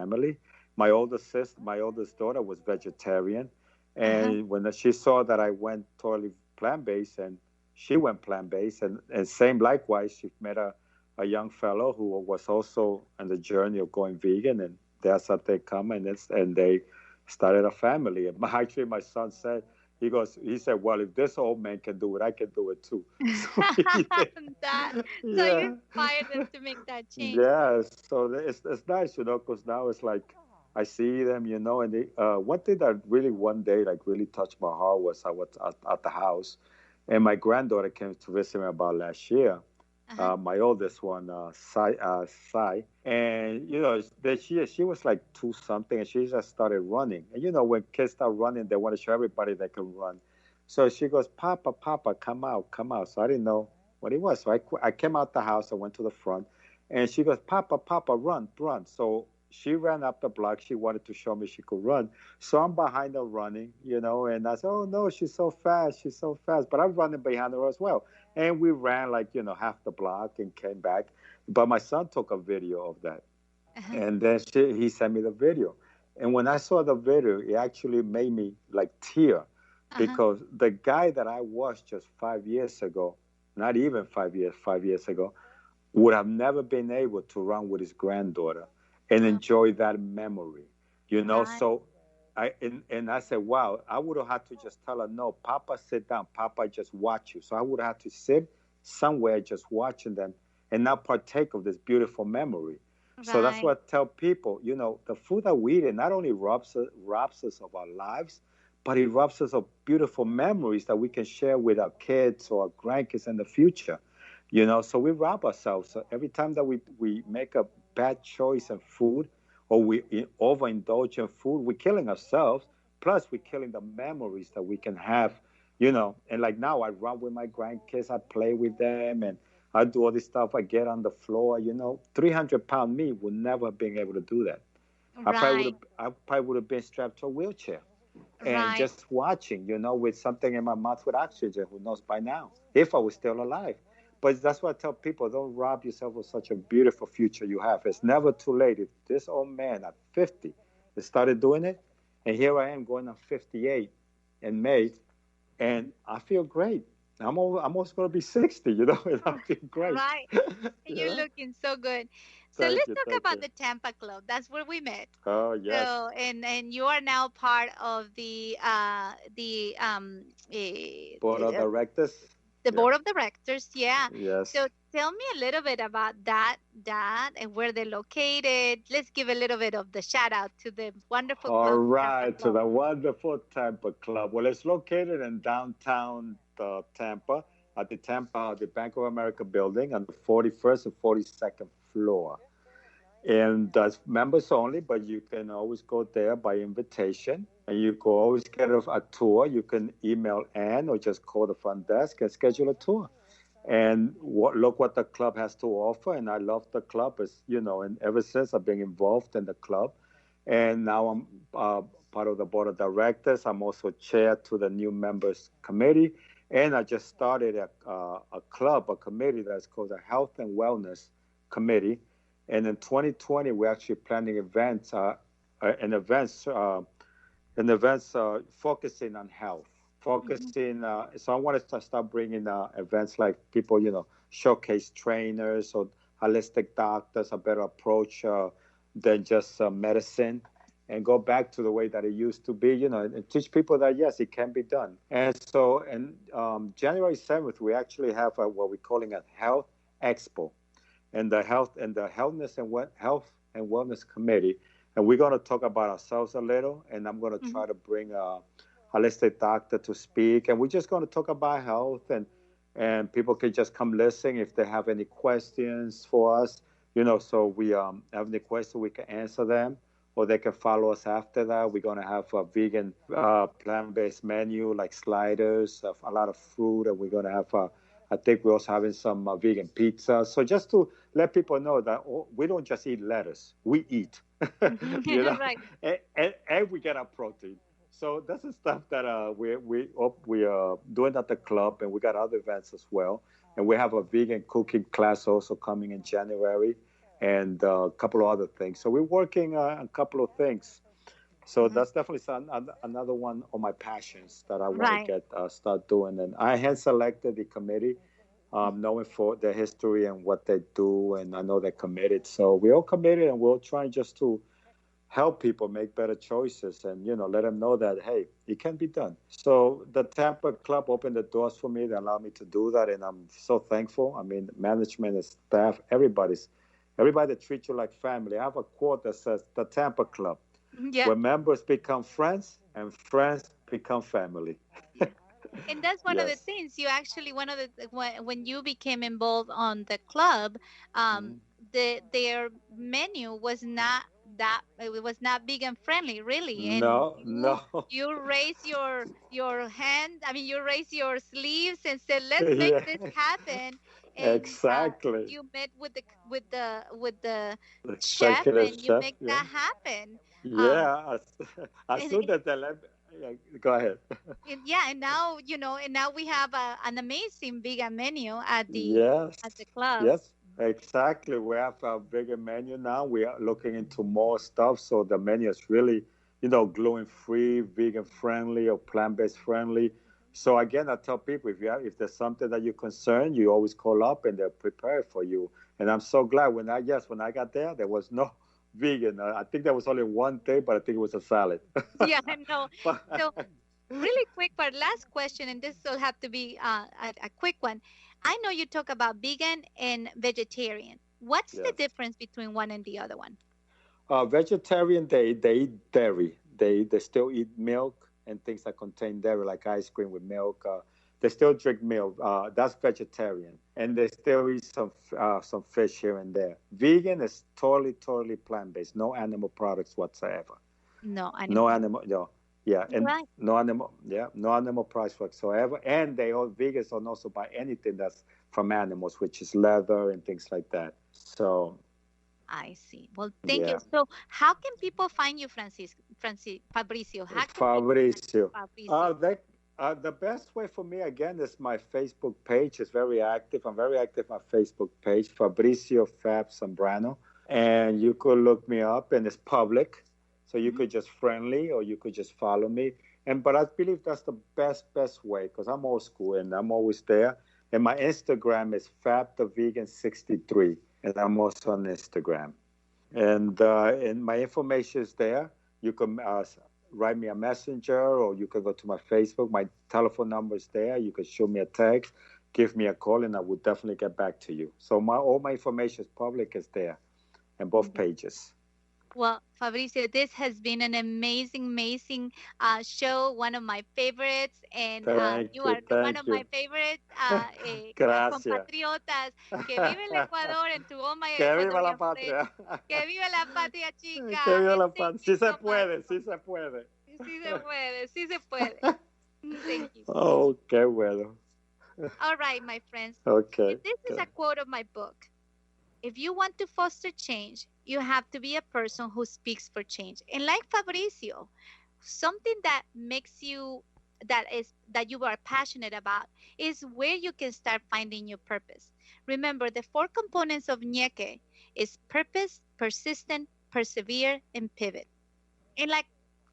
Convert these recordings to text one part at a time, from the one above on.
family. My oldest daughter was vegetarian, Uh-huh. and when she saw that I went totally plant-based, and she went plant-based, and same likewise, she met a young fellow who was also on the journey of going vegan, and that's how they come, and they started a family. And actually, my son said, he said, well, if this old man can do it, I can do it too. So That so you yeah, inspired them to make that change. yeah. So it's nice, because now it's like I see them, and one thing that really one day like really touched my heart was I was at the house, and my granddaughter came to visit me about last year, Uh-huh. my oldest one, Sai, and that she was like two something, and she just started running. And when kids start running, they want to show everybody they can run. So she goes, Papa, Papa, come out, come out. So I didn't know what it was. So I came out the house. I went to the front, and she goes, Papa, Papa, run, run. So she ran up the block. She wanted to show me she could run. So I'm behind her running, and I said, oh no, she's so fast. She's so fast. But I'm running behind her as well. And we ran like, half the block and came back. But my son took a video of that. Uh-huh. And then he sent me the video. And when I saw the video, it actually made me like tear, Uh-huh. because the guy that I was just 5 years ago, not even 5 years ago, would have never been able to run with his granddaughter and Oh, enjoy that memory. right. So and I said, wow, I would have had to just tell her, no, Papa, sit down. Papa, just watch you. So I would have to sit somewhere just watching them and not partake of this beautiful memory. So that's Right. what I tell people, the food that we eat, it not only robs us of our lives, but it robs us of beautiful memories that we can share with our kids or our grandkids in the future. So we rob ourselves. So every time that we make a bad choice in food, or we overindulge in food, we're killing ourselves. Plus, we're killing the memories that we can have. And like now, I run with my grandkids, I play with them, and I do all this stuff. I get on the floor. 300-pound me would never have been able to do that. Right. I probably would have been strapped to a wheelchair and Right. just watching, with something in my mouth with oxygen. Who knows by now if I was still alive? But that's what I tell people: don't rob yourself of such a beautiful future you have. It's never too late. If this old man at 50 started doing it, and here I am going on 58 in May, and I feel great. I'm also going to be 60, and I feel great. Right. you You're know? looking so good. So Thank let's you, talk thank about you. the Tampa Club. That's where we met. Oh yes, So and you are now part of board of directors. the Yeah, board of directors. Yeah. So yes. tell me a little bit about that and where they're located. Let's give a little bit of the shout out to the wonderful All club, Tampa right, to Club. the wonderful Tampa Club. Well, it's located in downtown Tampa at the Bank of America building on the 41st and 42nd floor. And that's members only, but you can always go there by invitation. And you can always get a tour. You can email Ann or just call the front desk and schedule a tour. And look what the club has to offer. And I love the club, and ever since I've been involved in the club. And now I'm part of the board of directors. I'm also chair to the new members committee. And I just started a committee that's called the Health and Wellness Committee. And in 2020, we're actually planning events, and events, focusing on health, Mhm. focusing. So I wanted to start bringing events like people, showcase trainers or holistic doctors, a better approach than just medicine, and go back to the way that it used to be, and teach people that yes, it can be done. And so, in January 7th, we actually have what we're calling a health expo, and the health and wellness committee, and we're going to talk about ourselves a little, and I'm going to Mhm. try to bring a holistic doctor to speak, and we're just going to talk about health, and people can just come listen if they have any questions for us, so we have any questions, we can answer them, or they can follow us after that. We're going to have a vegan, plant-based menu like sliders, a lot of fruit, and we're going to have I think we're also having some vegan pizza. So just to let people know that we don't just eat lettuce, we eat, you know, Right. and we get our protein. So that's the stuff that we are doing at the club, and we got other events as well. And we have a vegan cooking class also coming in January. and a couple of other things. So we're working on a couple of things. So Mhm. that's definitely another one of my passions that I want to Right. get start doing. And I hand selected the committee, knowing for their history and what they do, and I know they're committed. So we're all committed, and we're trying just to help people make better choices, and let them know that, hey, it can be done. So the Tampa Club opened the doors for me. They allowed me to do that, and I'm so thankful. I mean, management and staff, everybody that treats you like family. I have a quote that says, the Tampa Club, Yeah. where members become friends and friends become family. Yeah. And that's one of the Yes. things you actually one of the when you became involved on the club, um Mhm. their menu was not that it was not vegan friendly really, and No, no. you raise your hand, I mean you raise your sleeves and said let's make Yeah, this happen. And exactly. you met with the chef Executive and you chef, make yeah. that happen. um Yeah, as and soon as they let me, yeah, go ahead. yeah, and now and now we have an amazing vegan menu at Yes, the club. yes, exactly. We have a bigger menu now. We are looking into more stuff, so the menu is really, gluten free, vegan friendly, or plant based friendly. So again, I tell people, if there's something that you're concerned, you always call up and they're prepared for you. And I'm so glad when I got there was no vegan. I think there was only one thing, but I think it was a salad. Yeah, I know. So But really quick, but last question, and this will have to be a quick one. I know you talk about vegan and vegetarian. What's the yes. difference between one and the other one? Vegetarian, they eat dairy. They still eat milk and things that contain dairy, like ice cream with milk. They still drink milk. That's vegetarian, and they still eat some fish here and there. Vegan is totally plant based. No animal products whatsoever. No No animal. animal. No, yeah, and Right. no animal. Yeah, no animal products whatsoever. And they all vegans don't also buy anything that's from animals, which is leather and things like that. So I see. Well, thank you. yeah. So how can people find you, Fabricio? How can people find you, Fabricio. Fabricio? The best way for me again is my Facebook page. Is very active. I'm very active on my Facebook page, Fabricio Fab Zambrano, and you could look me up, and it's public, so you Mhm. could just friendly or you could just follow me. But I believe that's the best way because I'm old school and I'm always there. And my Instagram is Fab the Vegan 63, and I'm also on Instagram. And my information is there. You can write me a messenger, or you can go to my Facebook. My telephone number is there. You can shoot me a text, give me a call, and I will definitely get back to you. So all my information is public, is there, in both pages. Well, Fabricio, this has been an amazing show, one of my favorites, and Thank you you, are one of thank my you. favorite Gracias. compatriotas. Que vive el Ecuador, and to all my Que viva la Ecuadorian friends. patria. Que vive la patria Que chica, viva and la thank patria. you Sí se so much. puede, sí se puede. Sí se puede, sí se puede. Thank you. Oh, qué bueno. All right, my friends. Okay. And this is a quote of my book. If you want to foster change, you have to be a person who speaks for change. And like Fabricio, something that makes you that you are passionate about is where you can start finding your purpose. Remember, the four components of Ñeque is purpose, persistent, persevere, and pivot. And like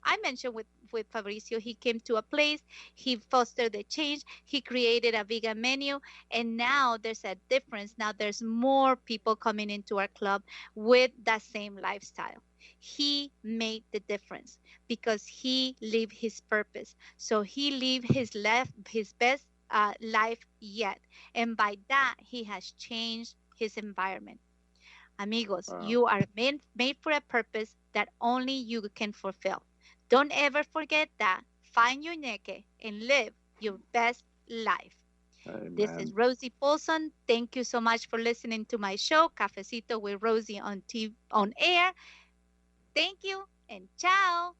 I mentioned with Fabricio, he came to a place, he fostered the change, he created a vegan menu, and now there's a difference. Now there's more people coming into our club with that same lifestyle. He made the difference because he lived his purpose. So he lived his best life yet, and by that he has changed his environment. Amigos, Wow. you are made for a purpose that only you can fulfill. Don't ever forget that. Find your neke and live your best life. This is Amen. Rosie Paulson. Thank you so much for listening to my show, Cafecito with Rosie on TV, on air. Thank you and ciao.